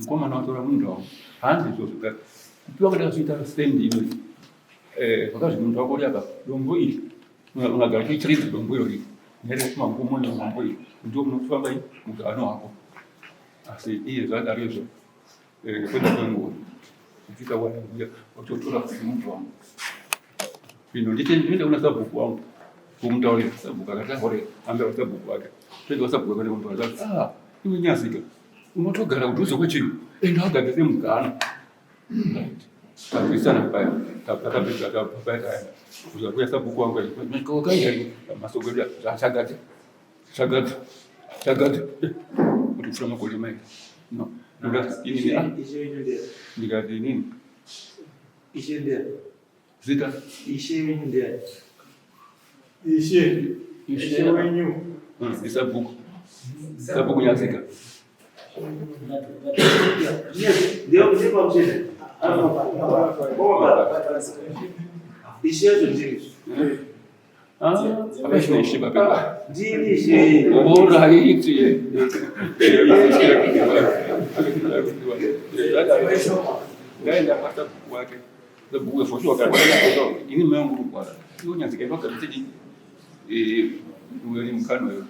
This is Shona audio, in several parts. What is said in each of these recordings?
ngoma na watu wa mundo hanzi zote kwa kada sita stand ile wakati mtu wako hapa dongo hili unagalia chini dongo hili ndio kama ngumu ni dongo hili ndio mtu ambaye mtano hapo asi hiyo za rezo kwenda dongo kufika wale watu mtu wangu pino ndite una sababu kwangu kumtaole sababu kaka hore ambaye sababu kwake ndio sababu kwa mtu anza iwe nyasika unotogara utuze kwechini endagageze mugana kabisa paya tapata pesa tapata uzakuya sababu kwangu niko kaya masogolea shagati utufuna kulima no ndio ini ndigadi nini ishe zita ishe ndio ishe wenyu sababu nyasika ndio msipa mchele ishezo ndini hapa tunaishi baba ndini ishe bora hiki ndio pata kwake sababu wewe fosho kwa ini mwangu kwa hiyo nyasika ndio kabisa wewe mkano wewe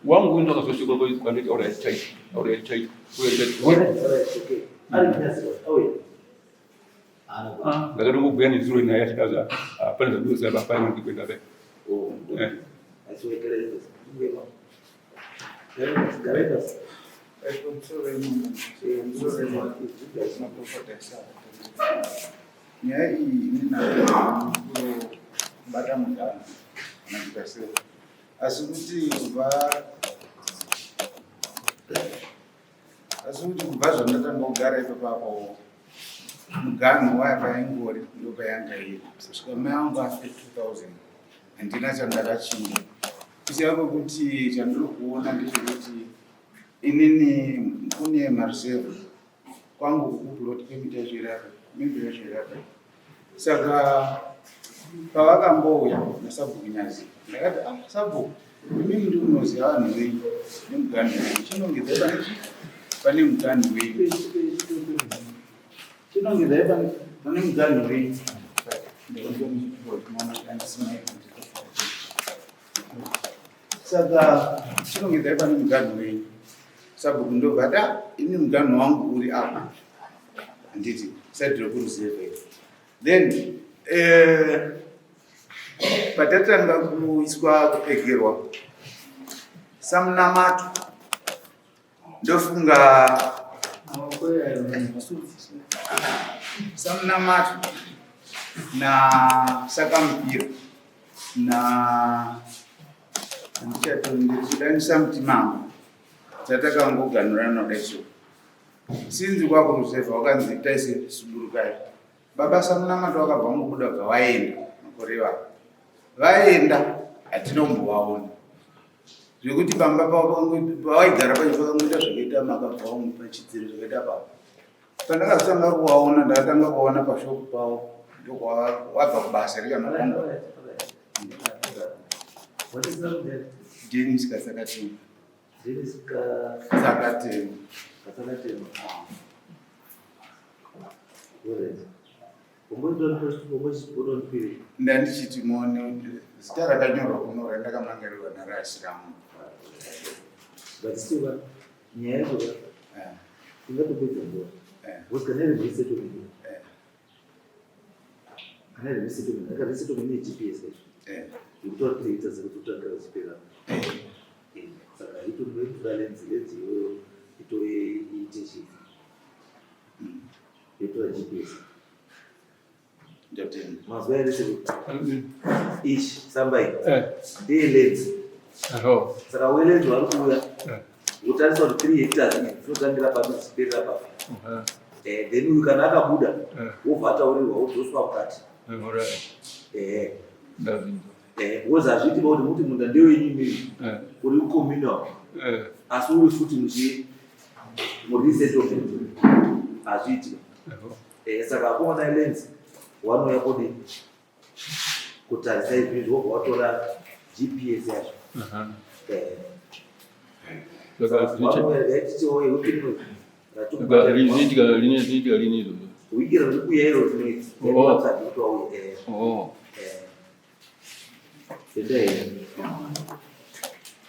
wangu ndio kasosho kwa ndio ora chai Daga nungu gani nzuri na yake kaza pale ndio sasa hapa ni kwenda mbele. Asubuti kubva zvandakanga kugara ipapo muganhu waivaingori ndopa yanga iri kusvika mai angu afe 2000 handina chandakachinga kusiya kwekuti chandiri kuona ndechekuti inini kune mareserve kwangu kuplot kwemita zvirape mimbiro zvirape saka pavakambouya nasabhukunyazi ndakati sabhuku imini ndi unoziva vanhu venyu nemuganhu wenyu chinongedzai pane muganhu wenyu chinongedzai pane muganhu wenyu saka chinongedzai pane muganhu wenyu sabhuku ndobvata ini muganhu wangu uri apa handiti sadhiri kuruzevhei then patatanga kuiswa kupegerwa samunamato ndofunga samunamato na sakamupira na ndichatondichidanisa mutimama tatakangoganurana daizvo sinzi kwakuruzevha wakanzi taise suburukai baba samunamato wakabva mukuda bva waenda makore iwayo vaenda hatinombovaona zvekuti pamba pavaigara pachipakangoita zvakaita makabva umwe pachidziro zvakaita pavo pandakazotanga kuvaona ndakatanga kuvaona pashopu pavo ndokwavabva kubasa rikanakanga deniska sakatema ndandichiti mone zita rakanyorwa kuno randakamangarirwa narasiramu mazuva ichi sambai ndeelenzi saka welenzi vari kuuya utariswa kuti 3 hectares zvinotambira panoziperera papa then uyu kana akabuda wobva ataurirwa wodzoswa mukati wozi hazviitiva kuti muti munda ndewenyimiri uri kucommunal asi uri futi muresettlement hazviitiva saka akuona lenzi wanouya kodi kutarisa izvizvi wobva watora GPS yacho lini. Wigira kuya hilo ni. Oh. Today.